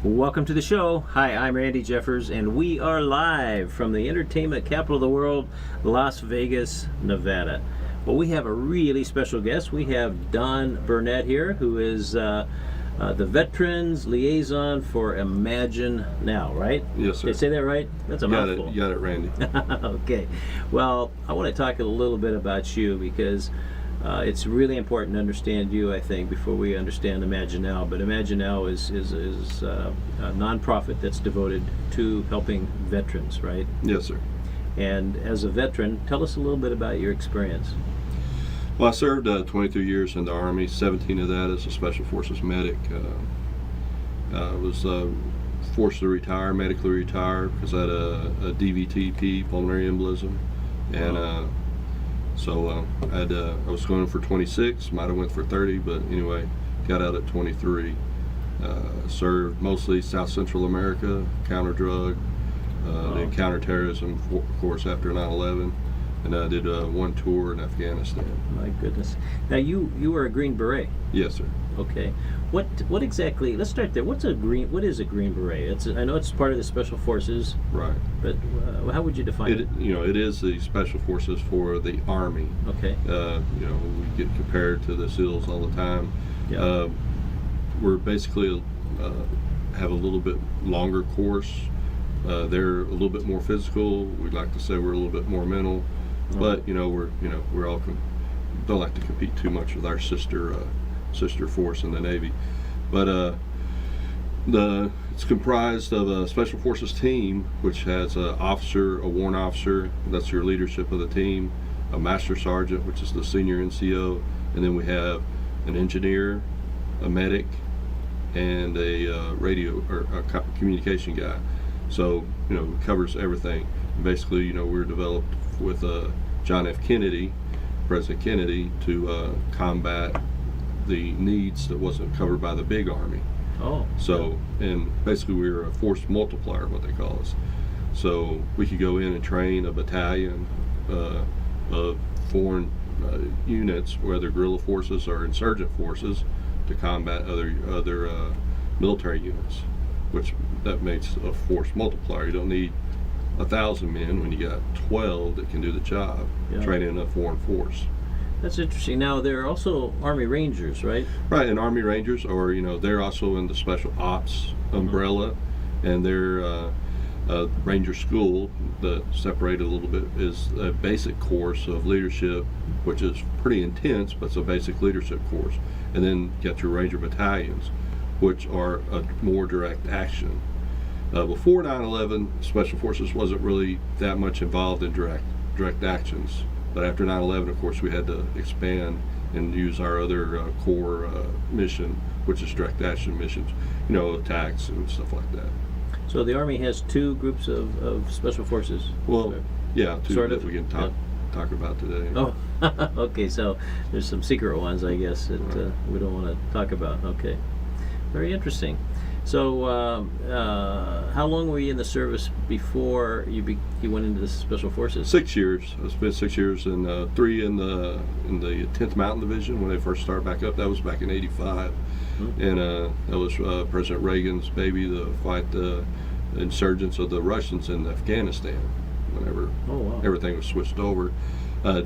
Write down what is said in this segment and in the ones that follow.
Welcome to the show. Hi, I'm Randy Jeffers, and we are live from the entertainment capital of the world, Las Vegas, Nevada. Well, we have a really special guest. We have Don Burnett here, who is the Veterans Liaison for Imagine Now, right? Yes, sir. Did I say that right? That's a mouthful. You got it, Randy. Okay. Well, I want to talk a little bit about you because it's really important to understand you, I think, before we understand Imagine Now. But Imagine Now is a nonprofit that's devoted to helping veterans, right? Yes, sir. And as a veteran, tell us a little bit about your experience. Well, I served 23 years in the Army, 17 of that as a Special Forces medic. I was forced to retire, medically retire, because I had a DVTP, pulmonary embolism. And so I was going for 26, might have went for 30, but anyway, got out at 23. Served mostly South Central America, counter-drug, then counterterrorism, of course, after 9/11. And I did one tour in Afghanistan. My goodness. Now you were a Green Beret. Yes, sir. Okay. What exactly? Let's start there. What is a Green Beret? I know it's part of the Special Forces. Right. But how would you define it? It is the Special Forces for the Army. Okay. We get compared to the SEALs all the time. Yeah. We're basically have a little bit longer course. They're a little bit more physical. We'd like to say we're a little bit more mental. But we're all don't like to compete too much with our sister force in the Navy. But it's comprised of a Special Forces team, which has an officer, a warrant officer, that's your leadership of the team, a master sergeant, which is the senior NCO, and then we have an engineer, a medic, and a radio or a communication guy. So it covers everything. Basically, we're developed with John F. Kennedy, President Kennedy, to combat the needs that wasn't covered by the big Army. Oh. So, and basically we were a force multiplier, what they call us. So we could go in and train a battalion of foreign units, whether guerrilla forces or insurgent forces, to combat other military units, which that makes a force multiplier. You don't need 1,000 men when you got 12 that can do the job, training a foreign force. That's interesting. Now, there are also Army Rangers, right? Right, and Army Rangers, or they're also in the Special Ops umbrella, and their Ranger School, that separated a little bit, is a basic course of leadership, which is pretty intense, but it's a basic leadership course. And then you got your Ranger battalions, which are a more direct action. Before 9/11, Special Forces wasn't really that much involved in direct actions. But after 9/11, of course, we had to expand and use our other core mission, which is direct action missions, attacks and stuff like that. So the Army has two groups of Special Forces? Well, yeah, two sort that of, we can talk about today. Oh, okay, so there's some secret ones, I guess, that we don't want to talk about. Okay, very interesting. So how long were you in the service before you went into the Special Forces? 6 years. I spent 6 years and 3 in the 10th Mountain Division when they first started back up. That was back in '85. And that was President Reagan's baby to fight the insurgents of the Russians in Afghanistan whenever everything was switched over.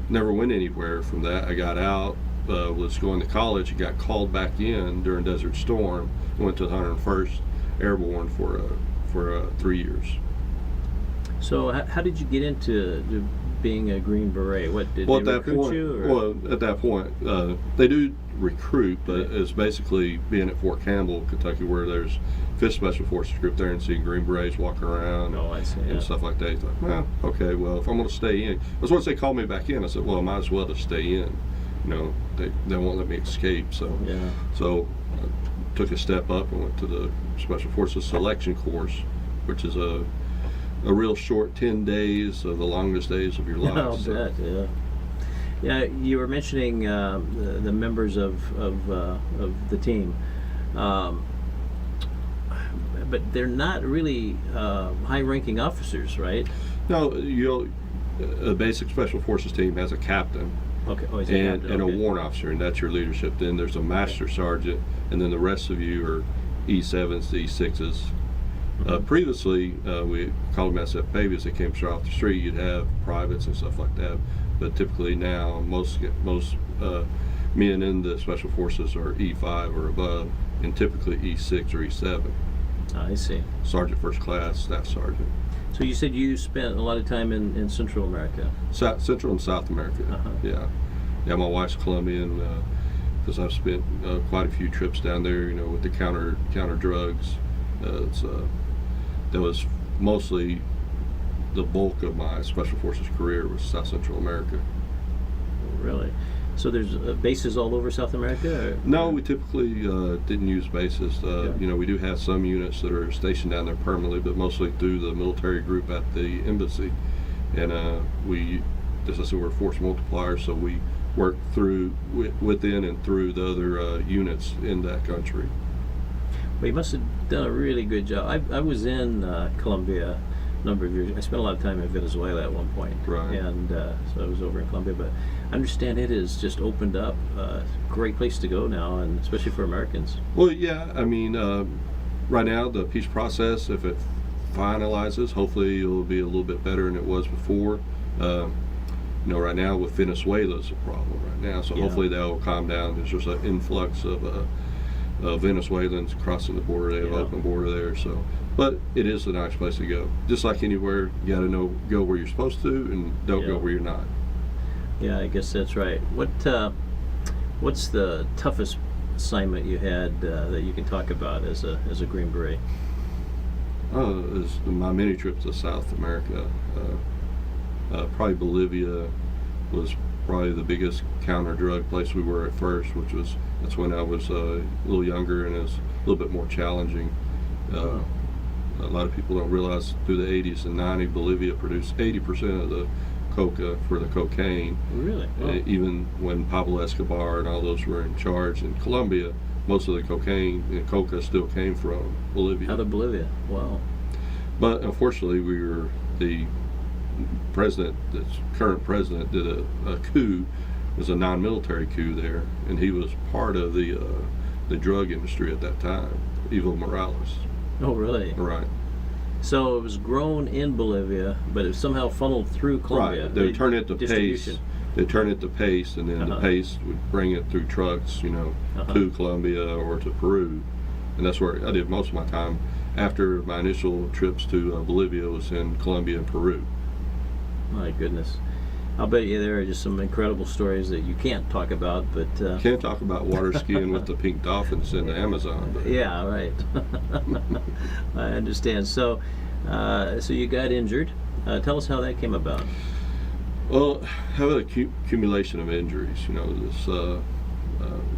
Never went anywhere from that. I got out, was going to college, and got called back in during Desert Storm. Went to the 101st Airborne for 3 years. So how did you get into being a Green Beret? What did they recruit you? Or? Well, at that point, they do recruit, but it's basically being at Fort Campbell, Kentucky, where there's 5th Special Forces Group there, and seeing Green Berets walking around and stuff like that. You thought, well, okay, well, if I'm going to stay in, that's once they called me back in. I said, well, I might as well just stay in. They won't let me escape. So I took a step up and went to the Special Forces Selection Course, which is a real short 10 days of the longest days of your life. I'll bet, yeah. Yeah, you were mentioning the members of the team, but they're not really high-ranking officers, right? No, a basic Special Forces team has a captain. Okay. And a warrant officer, and that's your leadership. Then there's a master sergeant, and then the rest of you are E7s to E6s. Previously, we called them SF babies. They came straight off the street. You'd have privates and stuff like that. But typically now, most men in the Special Forces are E5 or above, and typically E6 or E7. I see. Sergeant First Class, Staff Sergeant. So you said you spent a lot of time in Central America. Central and South America. Yeah. My wife's Colombian, because I've spent quite a few trips down there. With the counter drugs. That was mostly the bulk of my Special Forces career was South Central America. Really? So there's bases all over South America? No, we typically didn't use bases. We do have some units that are stationed down there permanently, but mostly through the military group at the embassy. And as I said, we're a force multiplier, so we work within and through the other units in that country. Well, you must have done a really good job. I was in Colombia a number of years. I spent a lot of time in Venezuela at one point. Right. And so I was over in Colombia. But I understand it has just opened up a great place to go now, and especially for Americans. Well, yeah. Right now, the peace process, if it finalizes, hopefully it'll be a little bit better than it was before. Right now with Venezuela is a problem right now. So hopefully that will calm down. There's just an influx of Venezuelans crossing the border. They have an open border there, but it is a nice place to go. Just like anywhere, you got to go where you're supposed to and don't go where you're not. Yeah, I guess that's right. What's the toughest assignment you had that you can talk about as a Green Beret? Is my many trips to South America. Probably Bolivia was probably the biggest counter drug place we were at first, that's when I was a little younger and it was a little bit more challenging. A lot of people don't realize through the 80s and 90s, Bolivia produced 80% of the coca for the cocaine. Really? Wow. Even when Pablo Escobar and all those were in charge. In Colombia, most of the cocaine and coca still came from Bolivia. Out of Bolivia. Wow. But unfortunately, the current president did a coup. It was a non-military coup there, and he was part of the drug industry at that time, Evo Morales. Oh, really? Right. So it was grown in Bolivia, but it was somehow funneled through Colombia. Right. They turn it to distribution. paste. They turn it to paste, and then the paste would bring it through trucks, to Colombia or to Peru, and that's where I did most of my time. After my initial trips to Bolivia was in Colombia and Peru. My goodness. I'll bet you there are just some incredible stories that you can't talk about, but... Can't talk about water skiing with the pink dolphins in the Amazon. But. Yeah, right. I understand. So you got injured. Tell us how that came about. Well, have an accumulation of injuries.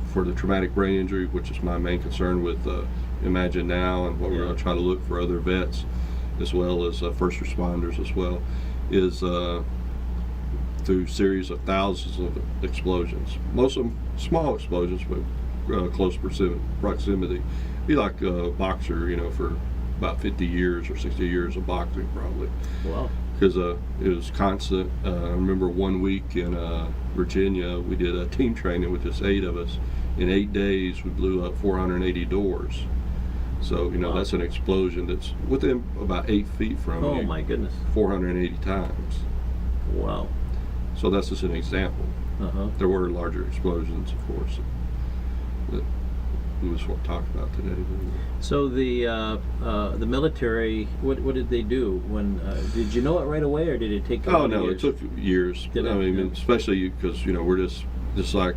For the traumatic brain injury, which is my main concern with Imagine Now and what we're going to try to look for other vets, as well as first responders as well, is through series of thousands of explosions. Most of them small explosions, but close proximity. Be like a boxer, for about 50 years or 60 years of boxing probably. Wow. Because it was constant. I remember one week in Virginia, we did a team training with just 8 of us. In 8 days, we blew up 480 doors. So, wow. That's an explosion that's within about 8 feet from you. Oh, my goodness. 480 times. Wow. So that's just an example. There were larger explosions, of course, that we just won't talk about today. So the military, what did they do? When did you know it right away, or did it take? Oh no, years? it took years. Especially because we're just like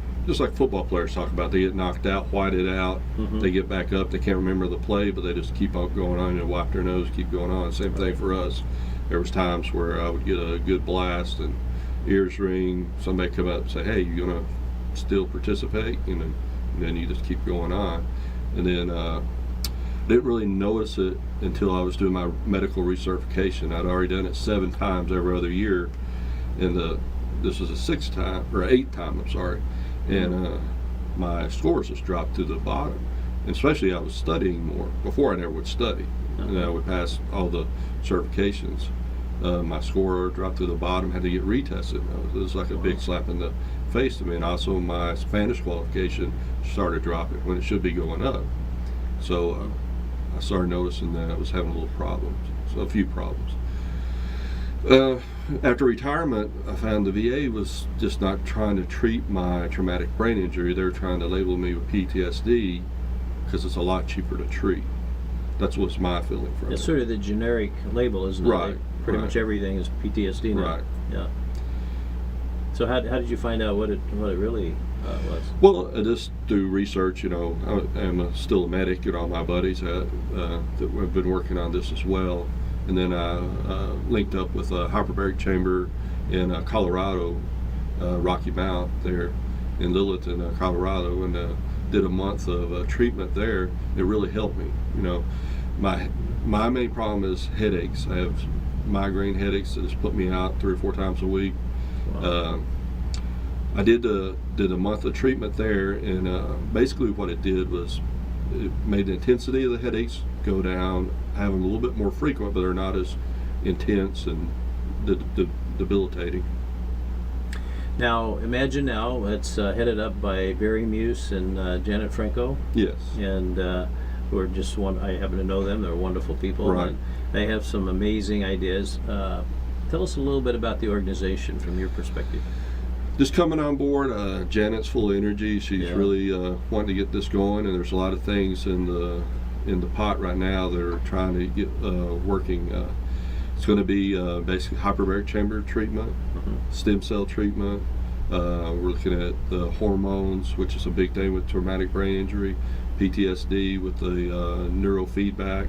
football players talk about. They get knocked out, whited out, they get back up. They can't remember the play, but they just keep on going on and wipe their nose, keep going on. Same thing for us. There was times where I would get a good blast and ears ring. Somebody come up and say, "Hey, you gonna still participate?" And then you just keep going on. And then didn't really notice it until I was doing my medical recertification. I'd already done it 7 times every other year, and this was a 8th time. I'm sorry, and my scores just dropped to the bottom. And especially I was studying more. Before I never would study, and I would pass all the certifications. My score dropped to the bottom. Had to get retested. It was like a big slap in the face to me. And also my Spanish qualification started dropping when it should be going up. So I started noticing that I was having a little problems, so a few problems. After retirement, I found the VA was just not trying to treat my traumatic brain injury. They were trying to label me with PTSD because it's a lot cheaper to treat. That's what's my feeling from It's it. sort of the generic label, isn't it? Right, Like, pretty right. much everything is PTSD now. Right. Yeah. So how did you find out what it really was? Well, just through research, I'm still a medic, all my buddies that have been working on this as well. And then I linked up with a hyperbaric chamber in Colorado, Rocky Mount there in Littleton, Colorado, and did a month of treatment there. It really helped me. My main problem is headaches. I have migraine headaches that just put me out 3 or 4 times a week. Wow. I did a month of treatment there, and basically what it did was it made the intensity of the headaches go down, have them a little bit more frequent, but they're not as intense and debilitating. Now, Imagine Now, it's headed up by Barry Muse and Janet Franco, Yes. and who are just I happen to know them. They're wonderful people. Right. And they have some amazing ideas. Tell us a little bit about the organization from your perspective. Just coming on board, Janet's full of energy. She's Yeah. really wanting to get this going, and there's a lot of things in the pot right now that are trying to get working. It's going to be basically hyperbaric chamber treatment, stem cell treatment. We're looking at the hormones, which is a big thing with traumatic brain injury, PTSD with the neurofeedback,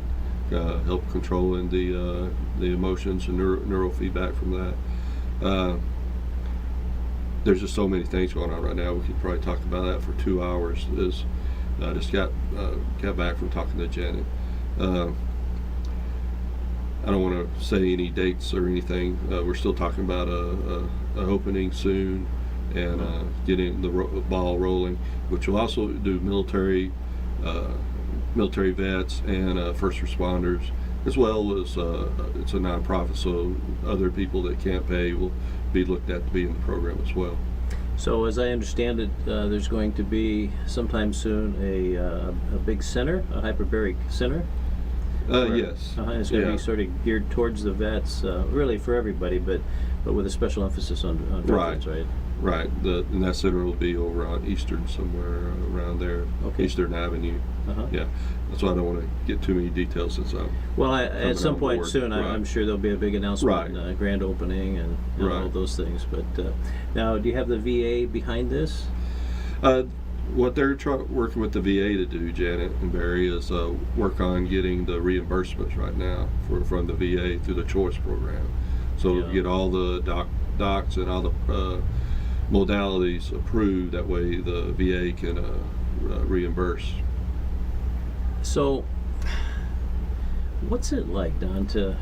help controlling the emotions and neurofeedback from that. There's just so many things going on right now. We could probably talk about that for 2 hours. I just got back from talking to Janet. I don't want to say any dates or anything. We're still talking about a opening soon and getting the ball rolling, which will also do military vets and first responders, as well as it's a nonprofit, so other people that can't pay will be looked at to be in the program as well. So, as I understand it, there's going to be sometime soon a big center, a hyperbaric center. Yes. It's going to be sort of geared towards the vets, really for everybody, but with a special emphasis on veterans, right? Right. And that center will be over on Eastern, somewhere around there, Okay. Eastern Avenue. Uh-huh. Yeah. That's why I don't want to get too many details since I'm. Well, at some on point board. soon, Right. I'm sure there'll be a big announcement, Right. grand opening, and all Right. those things. But now, do you have the VA behind this? What they're working with the VA to do, Janet and Barry, is work on getting the reimbursements right now from the VA through the choice program. So Yeah. get all the docs and all the modalities approved. That way the VA can reimburse. So, what's it like, Don, to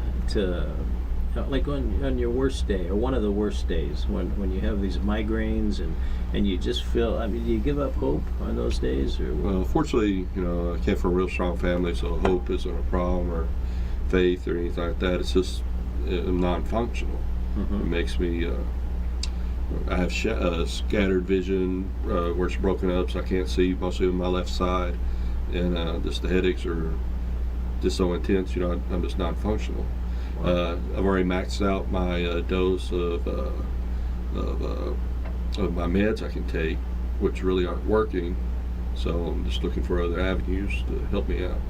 like on your worst day, or one of the worst days, when you have these migraines and you just feel, do you give up hope on those days? Or Fortunately, I came from a real strong family, so hope isn't a problem, or faith or anything like that. It's just non-functional. It makes me, I have scattered vision where it's broken up, so I can't see mostly on my left side, and just the headaches are just so intense, I'm just non-functional. Wow. I've already maxed out my dose of my meds I can take, which really aren't working, so I'm just looking for other avenues to help me out.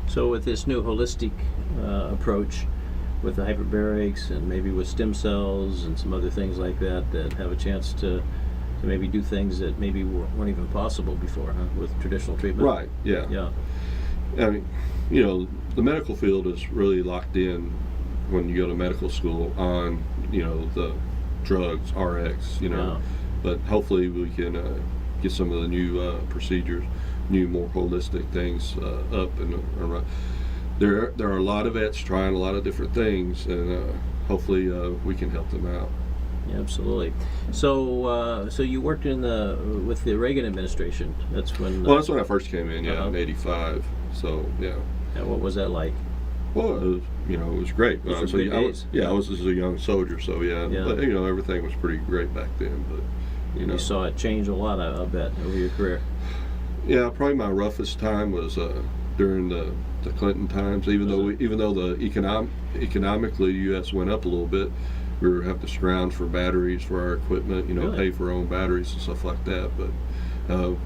So with this new holistic approach, with the hyperbarics and maybe with stem cells and some other things like that have a chance to maybe do things that maybe weren't even possible before, with traditional treatment. Right, yeah. Yeah. I mean, the medical field is really locked in when you go to medical school on, the drugs, RX, Yeah. But hopefully we can get some of the new procedures, new, more holistic things up and around. There are a lot of vets trying a lot of different things, and hopefully we can help them out. Yeah, absolutely. So you worked with the Reagan administration. That's when. Well, that's when I first came in, Uh-huh. in '85. So yeah. And what was that like? Well, it was great. Those were So, good days. I was just a young soldier, so yeah. Yeah. But, everything was pretty great back then. But You saw it change a lot, I bet, over your career. yeah, probably my roughest time was during the Clinton times. Even though the economically the U.S. went up a little bit, we were having to scrounge for batteries for our equipment. Really? Pay for our own batteries and stuff like that. But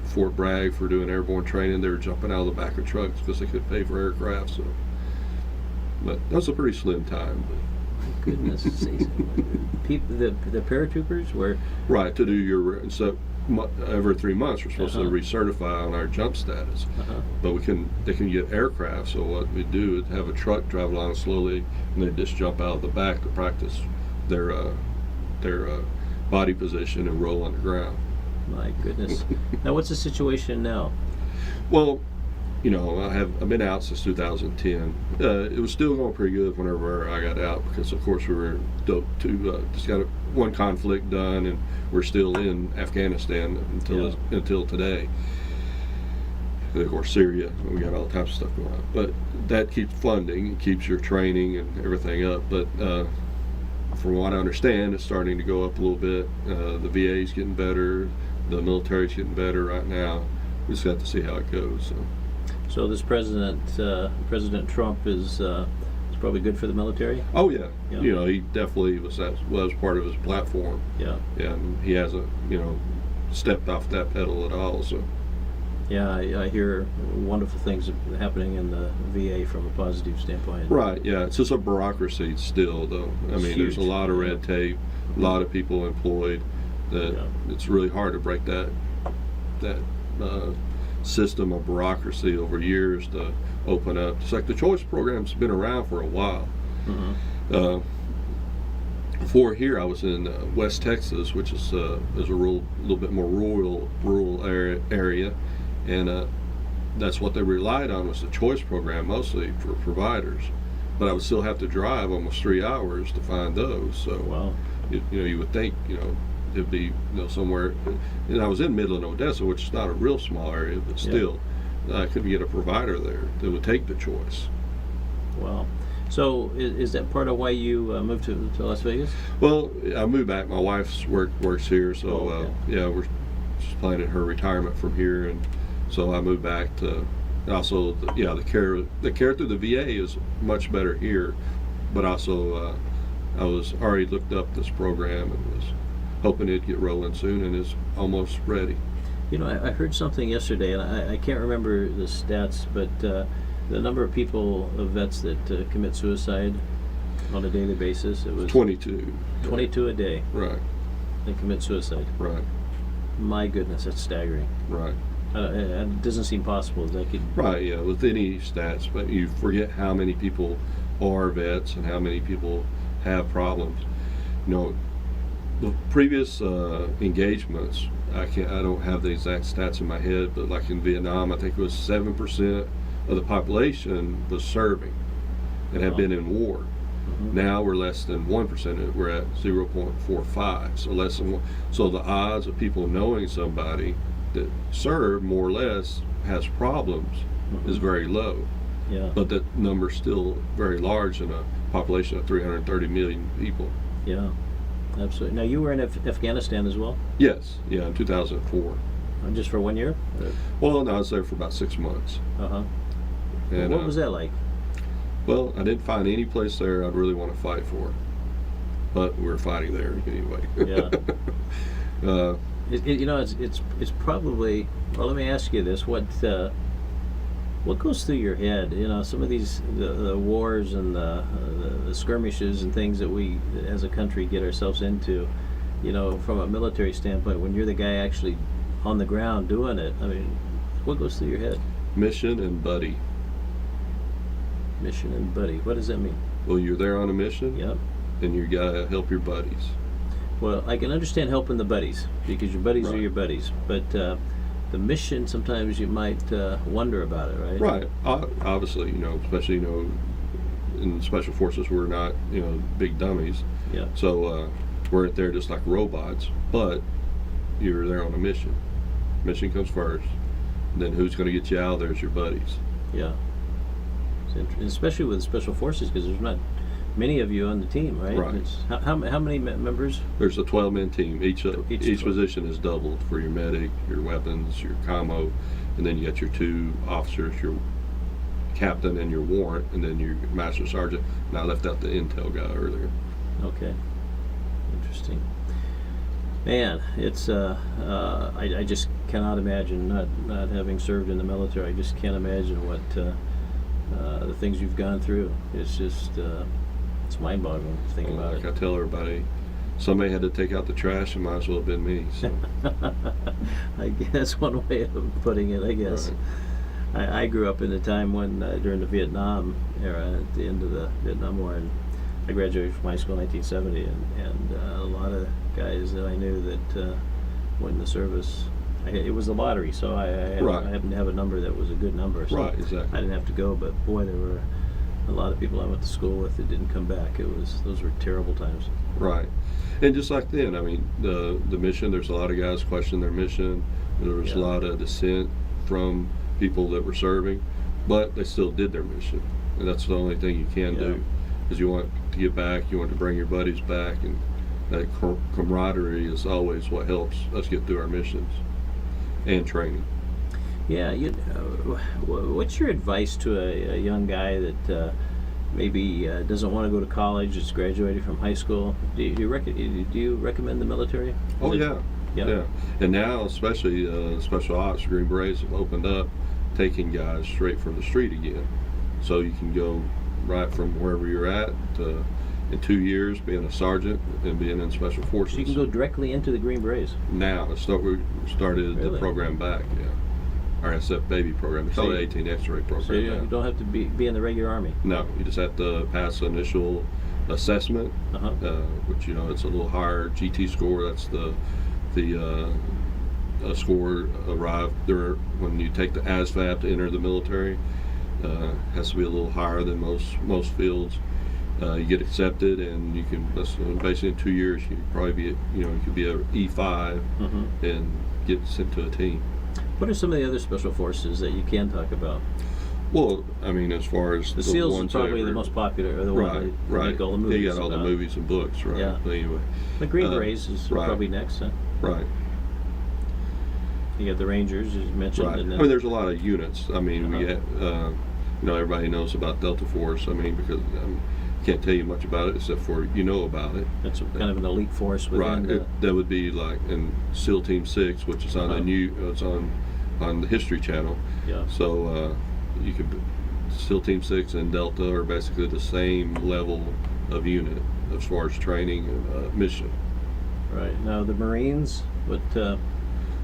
Fort Bragg, for doing airborne training, they were jumping out of the back of trucks because they couldn't pay for aircraft. So, but that was a pretty slim time. Goodness, people, the paratroopers were Right, to do your so every 3 months we're supposed to recertify on our jump status, but they can get aircraft. So what we do is have a truck drive along slowly, and they just jump out of the back to practice their body position and roll on the ground. My goodness. Now, what's the situation now? Well, I've been out since 2010. It was still going pretty good whenever I got out because, of course, we were just got one conflict done, and we're still in Afghanistan until today. And of course, Syria, we got all types of stuff going on. But that keeps funding, it keeps your training and everything up. But from what I understand, it's starting to go up a little bit. The VA's getting better, the military's getting better right now. We just got to see how it goes. So this President Trump is probably good for the military. Oh yeah. He definitely was part of his platform. Yeah. And he hasn't stepped off that pedal at all. So. Yeah, I hear wonderful things happening in the VA from a positive standpoint. Right. Yeah. It's just a bureaucracy still, though. I mean, there's a lot of red tape, a lot of people employed. It's really hard to break that system of bureaucracy over years to open up. It's like the choice program's been around for a while. Before here, I was in West Texas, which is a little bit more rural area, and that's what they relied on, was the choice program mostly for providers. But I would still have to drive almost 3 hours to find those. So wow. You would think it'd be somewhere, and I was in Midland, Odessa, which is not a real small area, but still, I couldn't get a provider there that would take the choice. Wow. So is that part of why you moved to Las Vegas? Well, I moved back. My wife's works here, so she's planning her retirement from here, and so I moved back to. Also, the care through the VA is much better here, but also I was already looked up this program and was hoping it'd get rolling soon, and is almost ready. I heard something yesterday, and I can't remember the stats, but the number of vets that commit suicide on a daily basis, it was 22. 22 a day. Right. They commit suicide. Right. My goodness, that's staggering. Right. It doesn't seem possible that could. Right. Yeah. With any stats, but you forget how many people are vets and how many people have problems. The previous engagements, I don't have the exact stats in my head, but like in Vietnam, I think it was 7% of the population was serving and had been in war. Now we're less than 1%. We're at 0.45, so less than 1. So the odds of people knowing somebody that served more or less has problems is very low. Yeah. But that number's still very large in a population of 330 million people. Yeah. Absolutely. Now, you were in Afghanistan as well? Yes, in 2004. Just for 1 year? Well, no, I was there for about 6 months. And what was that like? Well, I didn't find any place there I'd really want to fight for, but we were fighting there anyway. Yeah. It's probably. Well, let me ask you this: what goes through your head? Some of these the wars and the skirmishes and things that we as a country get ourselves into. From a military standpoint, when you're the guy actually on the ground doing it, I mean, what goes through your head? Mission and buddy. Mission and buddy. What does that mean? Well, you're there on a mission. Yep. And you gotta help your buddies. Well, I can understand helping the buddies because your buddies are your buddies, but the mission sometimes you might wonder about it, right? Right. Obviously, especially in special forces, we're not big dummies. Yeah. So we're there just like robots, but you're there on a mission. Mission comes first. Then who's going to get you out of there is your buddies. Yeah. Especially with special forces, because there's not many of you on the team, right? Right. How many members? There's a 12-man team. Each 12. position is doubled for your medic, your weapons, your commo, and then you got your 2 officers, your captain and your warrant, and then your master sergeant. And I left out the intel guy earlier. Okay. Interesting. Man, it's I just cannot imagine not having served in the military. I just can't imagine what the things you've gone through. It's just it's mind-boggling to think about Like it. I tell everybody, somebody had to take out the trash, and might as well have been me. So. I guess one way of putting it. I guess. Right. I grew up in a time when during the Vietnam era, at the end of the Vietnam War, and I graduated from high school in 1970, and a lot of guys that I knew that went in the service. It was the lottery, so I Right. happened to have a number that was a good number. So Right, exactly. I didn't have to go, but boy, there were a lot of people I went to school with that didn't come back. Those were terrible times. Right. And just like then, I mean, the mission, there's a lot of guys question their mission. There was a Yeah. lot of dissent from people that were serving, but they still did their mission. And that's the only thing you can Yeah. do, because you want to get back, you want to bring your buddies back, and that camaraderie is always what helps us get through our missions and training. Yeah, what's your advice to a young guy that maybe doesn't want to go to college, just graduated from high school? Do you recommend the military? Oh, Is it- yeah. Yeah. Yeah. And now, especially Special Ops, Green Berets have opened up, taking guys straight from the street again. So you can go right from wherever you're at in 2 years, being a sergeant and being in Special Forces. So you can go directly into the Green Berets. Now, we started Really? the program back, yeah. RSF Baby program. It's So called the you- 18 X-ray program So you now. don't have to be in the regular army. No, you just have to pass the initial assessment, Uh-huh. which, it's a little higher GT score. That's the score arrived there when you take the ASVAB to enter the military. Has to be a little higher than most fields. You get accepted, and you can basically in 2 years you could probably be you could be a E5 Mhm. and get sent to a team. What are some of the other special forces that you can talk about? Well, I mean, as far as The SEALs is ones probably that the are- most popular, or the one Right, that right. make all the movies. They got all the about. movies and books, right? Yeah. But anyway, The Green Uh, Berets is right. probably next. Huh? right, You got the Rangers, as you mentioned. right. And I then, mean, there's a lot of units. I mean, we Uh-huh. get, everybody knows about Delta Force. I mean, because I can't tell you much about it except for about it. that's kind of an elite force within Right. the, That would be like in SEAL Team 6, which is on Uh-huh. it's on the History Channel. yeah. So you could SEAL Team 6 and Delta are basically the same level of unit as far as training and mission. Right. Now the Marines, but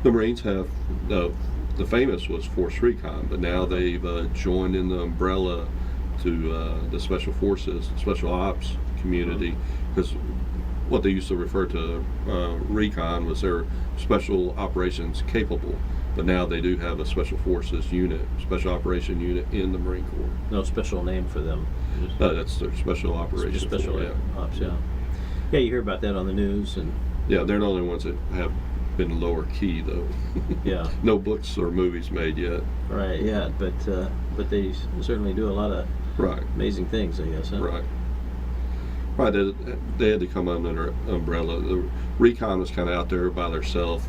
The Marines have the famous was Force Recon, but now they've joined in the umbrella to the Special Forces, Special Ops community, because what they used to refer to Recon was their Special Operations Capable, but now they do have a Special Forces unit, Special Operation unit in the Marine Corps. no special name for them. Just That's their Special Operations. special ops. Yeah. Yeah, you hear about that on the news, and Yeah, they're the only ones that have been lower key though. yeah. No books or movies made yet. Right. Yeah. But they certainly do a lot of Right. amazing things, I guess. Huh? Right. Right. They had to come under an umbrella. The Recon was kind of out there by themselves,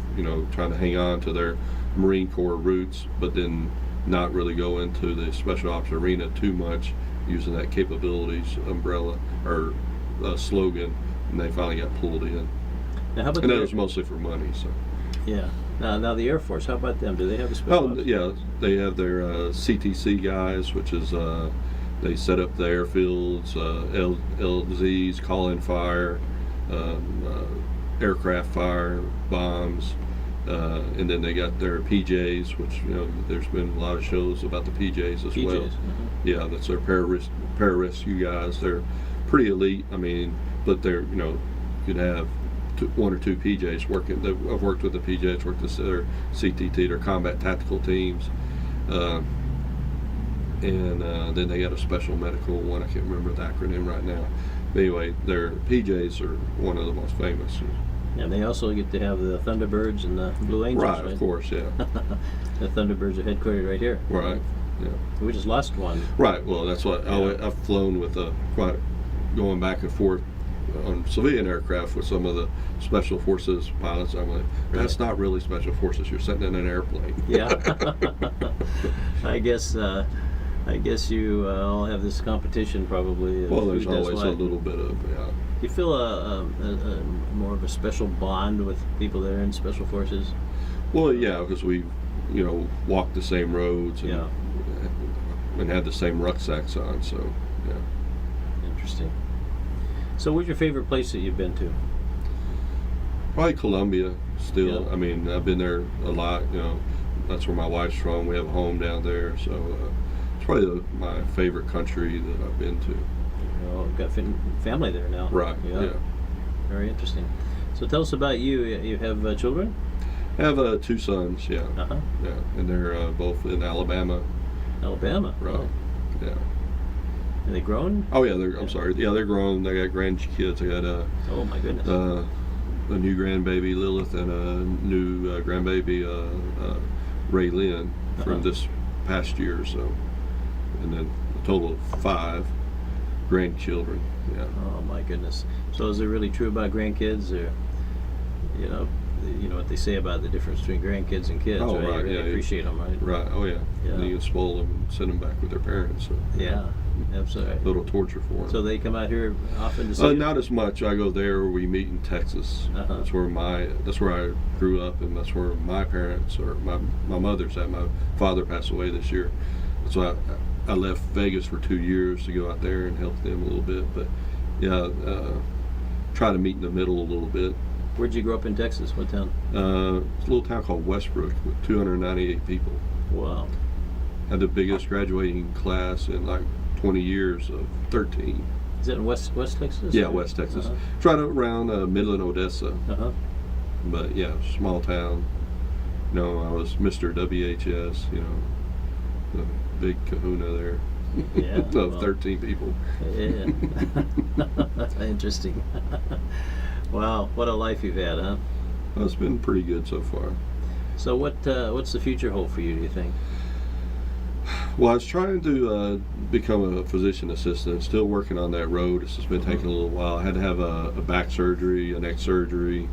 trying to hang on to their Marine Corps roots, but then not really go into the Special Ops arena too much, using that capabilities umbrella or slogan, and they finally got pulled in. Now, how about And the that was mostly for money. So. yeah? Now the Air Force. How about them? Do they have a special? Oh, ops? yeah, they have their CTC guys, which is they set up the airfields, LZs, call-in fire, aircraft fire, bombs, and then they got their PJs, which there's been a lot of shows about the PJs as well. PJs. Yeah, that's their pararescue guys. They're pretty elite. I mean, but they're you could have one or two PJs working. I've worked with the PJs, worked with their CTT, their combat tactical teams, and then they got a special medical one. I can't remember the acronym right now. But anyway, their PJs are one of the most famous. And they also get to have the Thunderbirds and the Blue Angels. Right, of course, yeah. The Thunderbirds are headquartered right here. Right, yeah. We just lost one. Right. Well, that's what Yeah. I've flown with quite going back and forth on civilian aircraft with some of the special forces pilots. I'm like, that's not really special forces. You're sitting in an airplane. Yeah. I guess I guess you all have this competition probably. Of Well, who there's does always what. a little bit of, yeah. You feel a more of a special bond with people that are in special forces. Well, yeah, because we, you know, walked the same roads and, Yeah. and had the same rucksacks on, so, yeah. Interesting. So, what's your favorite place that you've been to? Probably Colombia still. Yeah. I mean, I've been there a lot, you know. That's where my wife's from. We have a home down there, so it's probably my favorite country that I've been to. You know, I've got family there now. Right, yeah. Very interesting. So, tell us about you. You have children? I have 2 sons, yeah. Uh-huh. Yeah, and they're both in Alabama. Alabama. Right. Oh. Yeah. Are they grown? Oh yeah, I'm sorry. Yeah, they're grown. They got grandkids. I got Oh my goodness. a new grandbaby Lilith and a new grandbaby Ray Lynn from Uh-huh. this past year or so, and then a total of 5 grandchildren. Yeah. Oh my goodness. So is it really true about grandkids, or you know what they say about the difference between grandkids and kids? Oh, right? right, You really yeah, appreciate them, right? Right. Oh yeah. Yeah. And you can spoil them and send them back with their parents. So, Yeah, absolutely. A little torture for them. So they come out here often to see you? Not as much. I go there, or we meet in Texas. Uh-huh. That's where I grew up, and that's where my parents, or my mother's at. My father passed away this year, so I left Vegas for 2 years to go out there and help them a little bit. But yeah, try to meet in the middle a little bit. Where'd you grow up in Texas? What town? It's a little town called Westbrook with 298 people. Wow. Had the biggest graduating class in like 20 years of 13. Is that in West Texas? Yeah, or- West Texas. Uh-huh. It's right around Midland, Odessa. Uh-huh. But yeah, small town. You know, I was Mr. WHS, you know, the big kahuna there. Yeah, Of well. 13 people. Yeah. Interesting. Wow, what a life you've had, huh? Well, it's been pretty good so far. So what's the future hold for you, do you think? Well, I was trying to become a physician assistant. Still working on that road. It's just been taking a little while. I had to have a back surgery, a neck surgery,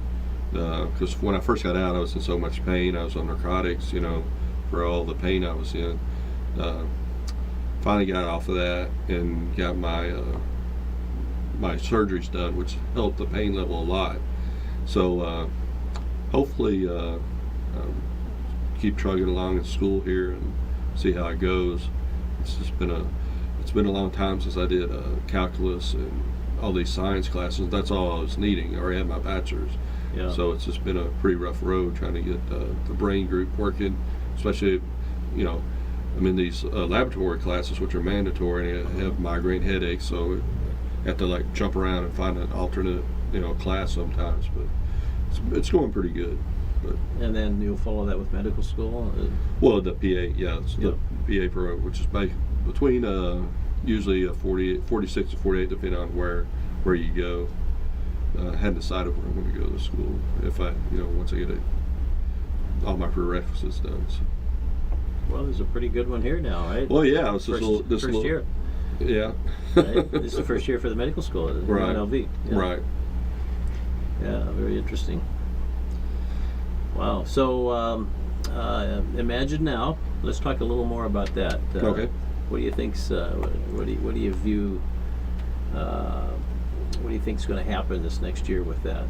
because when I first got out, I was in so much pain. I was on narcotics, you know, for all the pain I was in. Finally got off of that and got my my surgeries done, which helped the pain level a lot. So hopefully keep trugging along in school here and see how it goes. It's been a long time since I did calculus and all these science classes. That's all I was needing. I already had my bachelor's. Yeah. So it's just been a pretty rough road trying to get the brain group working, especially, you know, I'm in these laboratory classes, which are mandatory, and I have migraine headaches, so I have to like jump around and find an alternate, you know, class sometimes. But it's going pretty good. But And then you'll follow that with medical school? well, the PA, yeah, it's Yeah. the PA program, which is between usually 46 to 48, depending on where you go. I hadn't decided where I'm going to go to school. If I, you know, once I get all my prerequisites done. So. Well, there's a pretty good one here now, right? Well, yeah, it's First, this first little, year. yeah. Right? This is the first year for the medical school at Right. UNLV. Yeah. Right. Yeah, very interesting. Wow. So, Imagine Now. Let's talk a little more about that. Okay. What do you think's? What do you view? What do you think's going to happen this next year with that?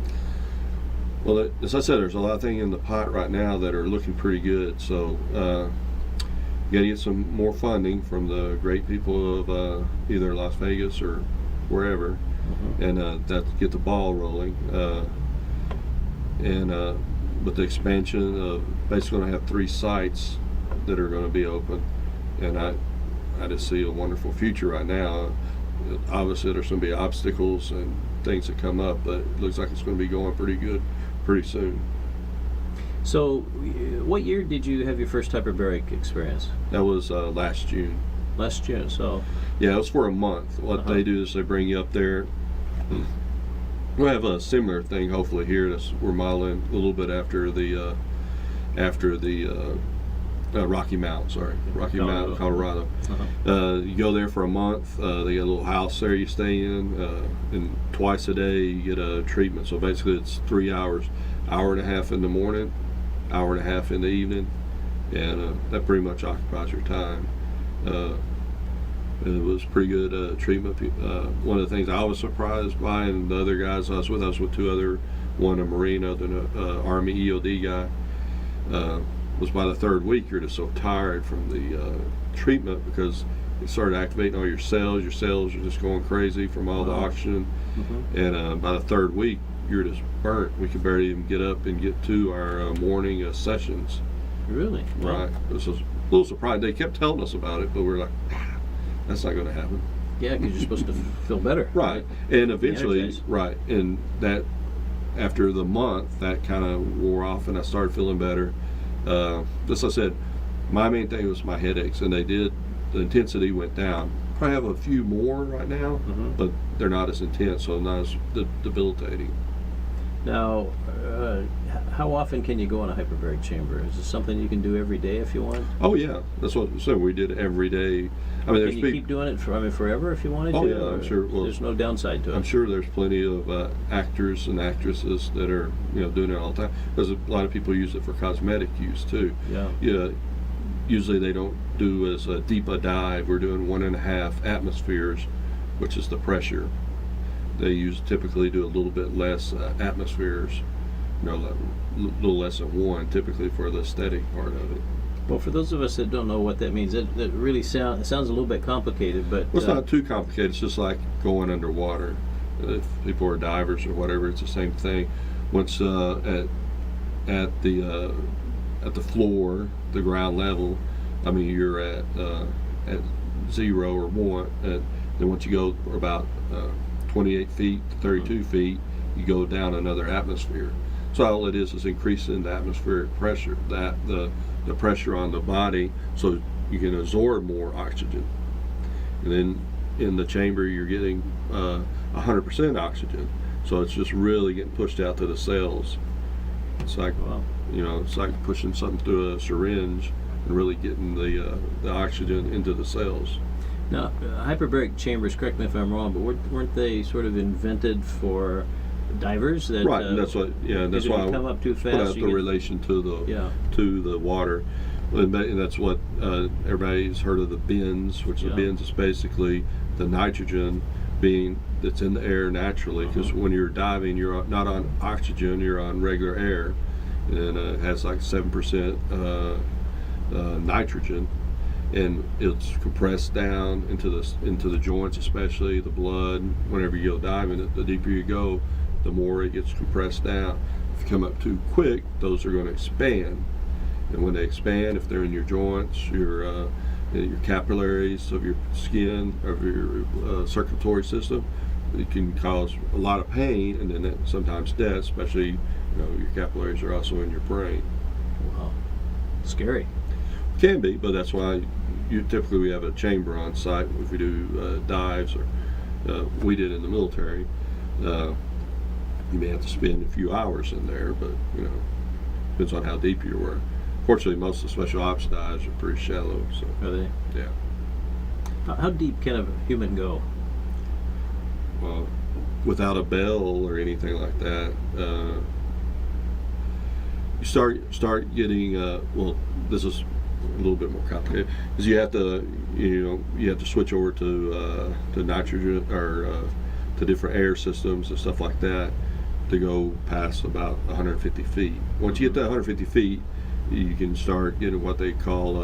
Well, as I said, there's a lot of things in the pot right now that are looking pretty good. So, you got to get some more funding from the great people of either Las Vegas or wherever, and that get the ball rolling. With the expansion of basically going to have 3 sites that are going to be open, and I just see a wonderful future right now. Obviously, there's going to be obstacles and things that come up, but it looks like it's going to be going pretty good pretty soon. So, what year did you have your first hyperbaric experience? That was last June. Last June. So, Yeah, it was for a month. What they do is they bring you up there. We'll have a similar thing hopefully here. We're modeling a little bit after the Rocky Mountain. Sorry, Rocky Mountain, Colorado. You go there for a month. They got a little house there you stay in, and twice a day you get a treatment. So basically, it's 3 hours, hour and a half in the morning, hour and a half in the evening, and that pretty much occupies your time. It was pretty good treatment. One of the things I was surprised by, and the other guys I was with two other, one a Marine, other Army EOD guy, was by the third week you're just so tired from the treatment because it started activating all your cells. Your cells are just going crazy from all the oxygen, and by the third week you're just burnt. We could barely even get up and get to our morning sessions. Really? Right. It was a little surprising. They kept telling us about it, but we're like, that's not going to happen. Yeah, because you're supposed to feel better. Right. And eventually, Energized. right. And that, after the month, that kind of wore off and I started feeling better. As I said, my main thing was my headaches, and the intensity went down. Probably have a few more right now, but they're not as intense, so not as debilitating. Now, how often can you go in a hyperbaric chamber? Is this something you can do every day if you want? Oh yeah, that's what so we did every day. I mean, Can you keep doing it forever if you wanted Oh, to? yeah, I'm sure. Well, there's no downside to it. I'm sure there's plenty of actors and actresses that are doing it all the time. Because a lot of people use it for cosmetic use too. Yeah. Yeah. Usually they don't do as deep a dive. We're doing 1.5 atmospheres, which is the pressure. They typically do a little bit less atmospheres, a little less than 1, typically for the aesthetic part of it. Well, for those of us that don't know what that means, it really sounds a little bit complicated, but Well, it's not too complicated. It's just like going underwater. If people are divers or whatever, it's the same thing. Once at the floor, the ground level, I mean, you're at 0 or 1. Then once you go about 28 feet to 32 feet, you go down another atmosphere. So all it is increasing the atmospheric pressure, the pressure on the body, so you can absorb more oxygen. And then in the chamber, you're getting 100% oxygen. So it's just really getting pushed out to the cells. It's like, it's like pushing something through a syringe and really getting the oxygen into the cells. Now, hyperbaric chambers, correct me if I'm wrong, but weren't they sort of invented for divers? That, right, and that's what. Yeah, and that's why I come up too fast. put out the relation to the water, and that's what everybody's heard of the bends, which the bends is basically the nitrogen that's in the air naturally. Because when you're diving, you're not on oxygen, you're on regular air, and it has like 7% nitrogen. And it's compressed down into the joints, especially the blood. Whenever you go diving, the deeper you go, the more it gets compressed down. If you come up too quick, those are going to expand. And when they expand, if they're in your joints, your capillaries of your skin, of your circulatory system, it can cause a lot of pain, and then sometimes death. Especially, your capillaries are also in your brain. Wow, scary. Can be, but that's why typically we have a chamber on site if we do dives, or we did in the military. You may have to spend a few hours in there, but depends on how deep you were. Fortunately, most of the special ops dives are pretty shallow. So Are they? yeah. How deep can a human go? Well, without a bell or anything like that, you start getting. Well, this is a little bit more complicated because you have to switch over to nitrogen or to different air systems and stuff like that to go past about 150 feet. Once you get to 150 feet, you can start getting what they call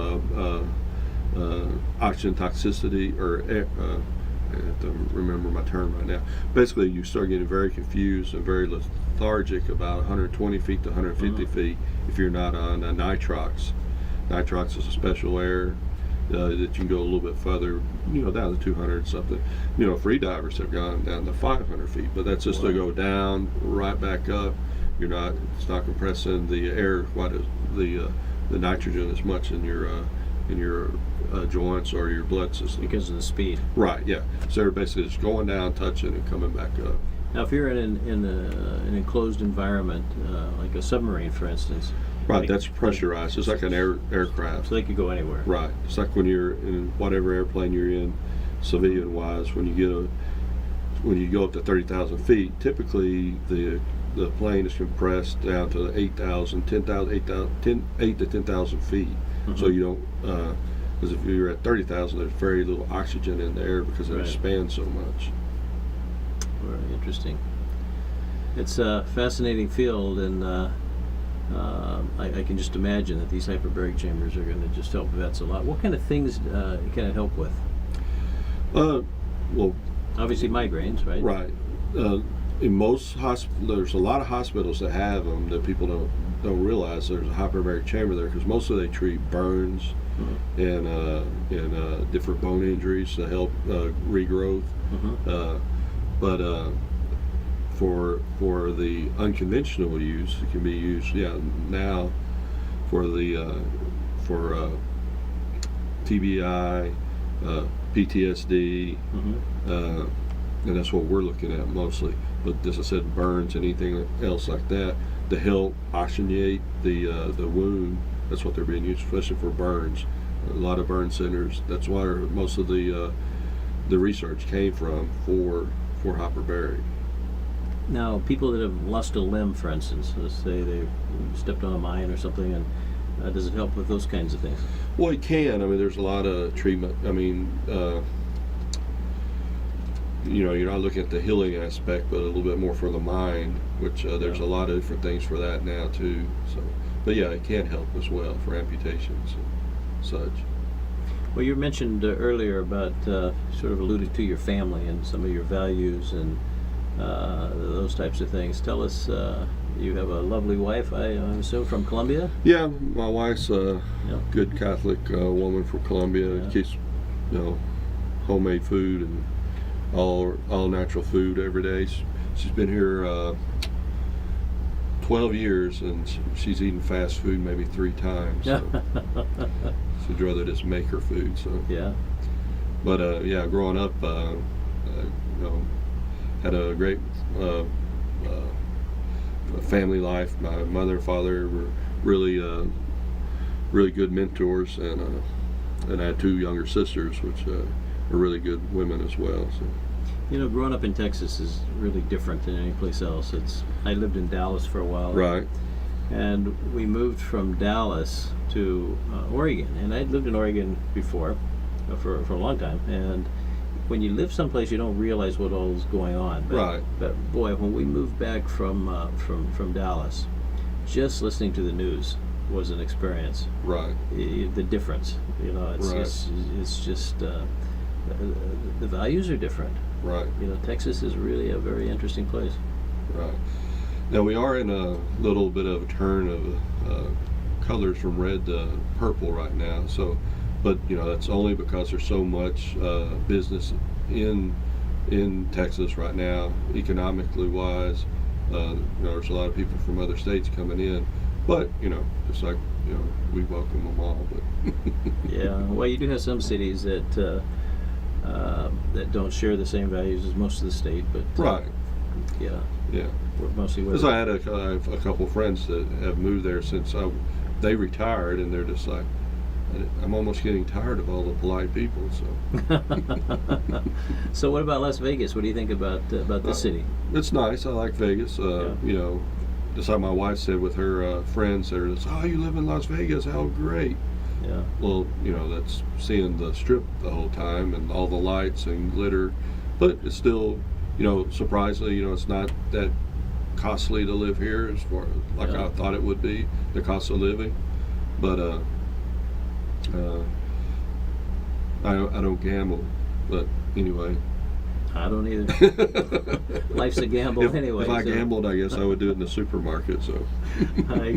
oxygen toxicity, or I have to remember my term right now. Basically, you start getting very confused and very lethargic about 120 feet to 150 feet if you're not on nitrox. Nitrox is a special air that you can go a little bit further, down to 200 something. Free divers have gone down to 500 feet, but that's just to go down, right back up. It's not compressing the air quite as the nitrogen as much in your joints or your blood system Because of the speed. Right. Yeah. So they're basically just going down, touching, and coming back up. Now, if you're in an enclosed environment, like a submarine, for instance. Right. That's pressurized. It's like an aircraft. So they could go anywhere. Right. It's like when you're in whatever airplane you're in, civilian-wise. When you go up to 30,000 feet, typically the plane is compressed down to 8,000, 10,000, 8 to 10,000 feet. So you don't Because if you're at 30,000, there's very little oxygen in the air because it Right. expands so much. Very interesting. It's a fascinating field, and I can just imagine that these hyperbaric chambers are going to just help vets a lot. What kind of things can it help with? Well, Obviously, migraines, right? right. In most there's a lot of hospitals that have them that people don't realize there's a hyperbaric chamber there because mostly they treat burns and different bone injuries to help regrowth. But for the unconventional use, it can be used now for the for TBI, PTSD, and that's what we're looking at mostly. But as I said, burns, anything else like that, to help oxygenate the wound. That's what they're being used, especially for burns. A lot of burn centers. That's why most of the research came from for hyperbaric. Now, people that have lost a limb, for instance, let's say they stepped on a mine or something, and does it help with those kinds of things? Well, it can. I mean, there's a lot of treatment. I mean, you're not looking at the healing aspect, but a little bit more for the mind, which there's a lot of different things for that now too. So, but yeah, it can help as well for amputations and such. Well, you mentioned earlier about sort of alluded to your family and some of your values and those types of things. Tell us, you have a lovely wife, I assume, from Colombia? Yeah, my wife's a good Catholic woman from Colombia. Yeah. Keeps, homemade food and all natural food every day. She's been here 12 years, and she's eaten fast food maybe 3 times. So she'd rather just make her food. So Yeah. but growing up, had a great family life. My mother and father were really good mentors, and I had 2 younger sisters, which are really good women as well. So. Growing up in Texas is really different than any place else. I lived in Dallas for a while. Right. And we moved from Dallas to Oregon. And I'd lived in Oregon before, for a long time. And when you live someplace, you don't realize what all is going on. Right. But boy, when we moved back from Dallas, just listening to the news was an experience. Right. The difference, it's just the values are different. Right. Texas is really a very interesting place. Right. Now we are in a little bit of a turn of colors from red to purple right now. So, but that's only because there's so much business in Texas right now, economically wise. There's a lot of people from other states coming in, but just like we welcome them all. But Yeah. Well, you do have some cities that don't share the same values as most of the state, but right. Yeah. Yeah. We're mostly with. Because I had a couple friends that have moved there since they retired, and they're just like, I'm almost getting tired of all the polite people. So. So what about Las Vegas? What do you think about the city? It's nice. I like Vegas. Just like my wife said with her friends, they're just, oh, you live in Las Vegas? How great. Yeah. Well, that's seeing the strip the whole time and all the lights and glitter, but it's still, surprisingly, it's not that costly to live here as far like I thought it would be, the cost of living. But I don't gamble, but anyway. I don't either. Life's a gamble anyway. If I gambled, I guess I would do it in the supermarket. So I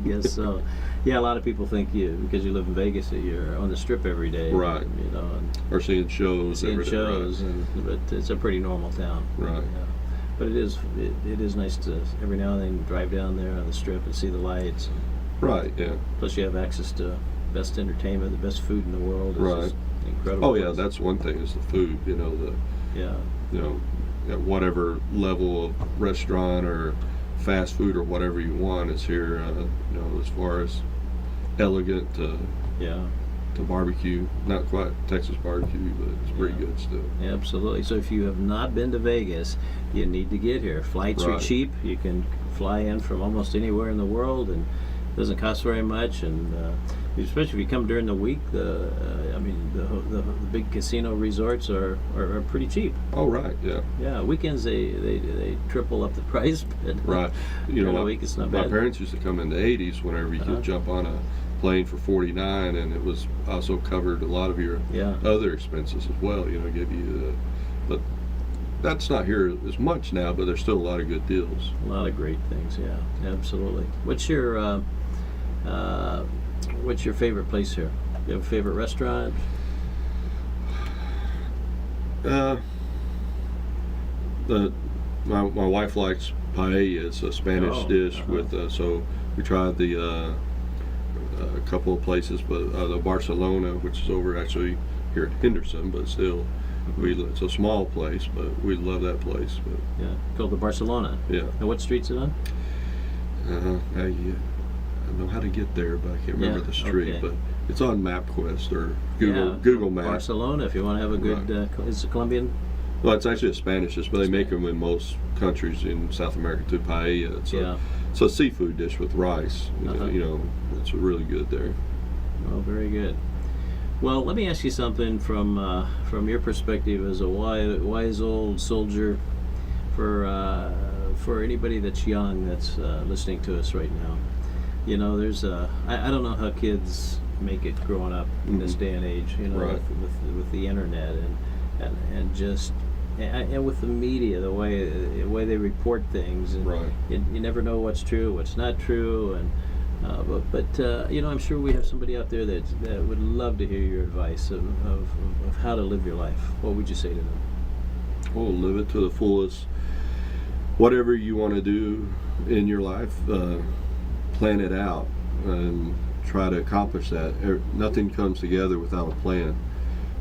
guess so. Yeah, a lot of people think because you live in Vegas that you're on the strip every day. Right. And or seeing shows. seeing shows, right. But it's a pretty normal town. Right. But it is nice to every now and then drive down there on the strip and see the lights. Right. Yeah. Plus, you have access to best entertainment, the best food in the world. It's Right. just incredible. Oh yeah, that's one thing is the food. At whatever level of restaurant or fast food or whatever you want is here. As far as elegant to barbecue, not quite Texas barbecue, but it's pretty good still. Absolutely. So if you have not been to Vegas, you need to get here. Flights are Right. cheap. You can fly in from almost anywhere in the world, and it doesn't cost very much. And Especially if you come during the week. I mean, the big casino resorts are pretty cheap. Oh, right, yeah. Yeah, weekends they triple up the price, but Right. You know, during the my, week it's not my bad. parents used to come in the 80s whenever you Uh-huh. could jump on a plane for $49, and it was also covered a lot of your Yeah. other expenses as well. You know, give you, but that's not here as much now. But there's still a lot of good deals. A lot of great things, yeah, absolutely. What's your favorite place here? You have a favorite restaurant? Uh, my wife likes paella. It's a Spanish Oh, dish uh-huh. with so we tried the a couple of places, but the Barcelona, which is over actually here in Henderson, but still, it's a small place, but we love that place. But Yeah, called the Barcelona. yeah, And what street's it on? I know how to get there, but I can't remember Yeah, the street. okay. But it's on MapQuest or Yeah, Google Maps. Barcelona, if you want to have a good, is it Colombian? Well, it's actually a Spanish dish, but they make them in most countries in South America too. Paella. It's a seafood dish with rice. Uh-huh. You know, it's really good there. Oh, very good. Well, let me ask you something from your perspective as a wise old soldier. For anybody that's young that's listening to us right now, you know, there's I don't know how kids make it growing up in this day and age. You know, Right. with the internet and just. And with the media, the way they report things, and Right. you never know what's true, what's not true, and but you know, I'm sure we have somebody out there that would love to hear your advice of how to live your life. What would you say to them? Oh, live it to the fullest. Whatever you want to do in your life, plan it out and try to accomplish that. Nothing comes together without a plan.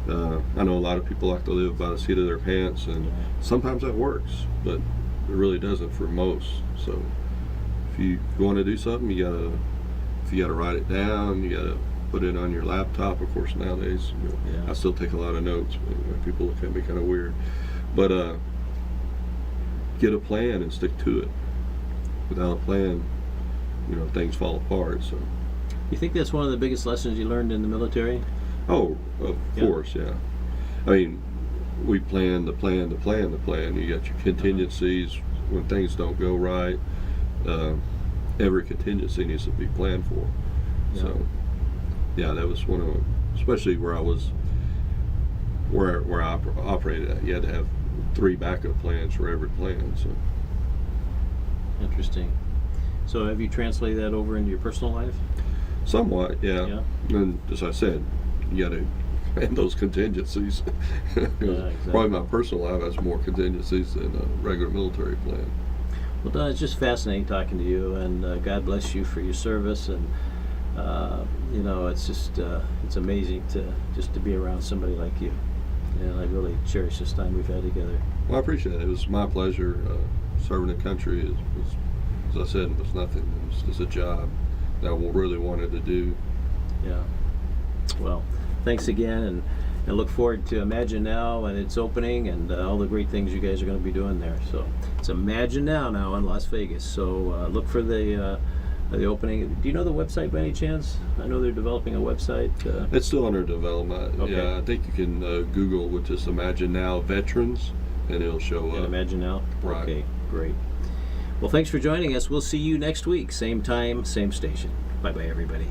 I know a lot of people like to live by the seat of their pants, and sometimes that works, but it really doesn't for most. So if you want to do something, you gotta write it down. You gotta put it on your laptop. Of course, nowadays, Yeah. I still take a lot of notes. But people look at me kind of weird, but get a plan and stick to it. Without a plan, things fall apart. So. You think that's one of the biggest lessons you learned in the military? Oh, of Yeah. course, yeah. I mean, we plan the plan to plan the plan. You got your contingencies when things don't go right. Every contingency needs to be planned for. Yeah. So, yeah, that was one of them. Especially where I was, where I operated at. You had to have 3 backup plans for every plan. So, Interesting. So have you translated that over into your personal life? somewhat, yeah. Yeah. And as I said, you got to plan those contingencies. Exactly. Probably my personal life has more contingencies than a regular military plan. Well, Don, it's just fascinating talking to you, and God bless you for your service. And you know, it's just it's amazing to be around somebody like you. And I really cherish this time we've had together. Well, I appreciate it. It was my pleasure. Serving the country as I said, it was nothing. It was just a job that I really wanted to do. Yeah. Well, thanks again, and look forward to Imagine Now and its opening and all the great things you guys are going to be doing there. So it's Imagine Now in Las Vegas. So look for the opening. Do you know the website by any chance? I know they're developing a website. It's still under development. Okay. Yeah, I think you can Google with just Imagine Now Veterans, and it'll show And up. Imagine Now? Right. Okay, great. Well, thanks for joining us. We'll see you next week. Same time, same station. Bye-bye, everybody.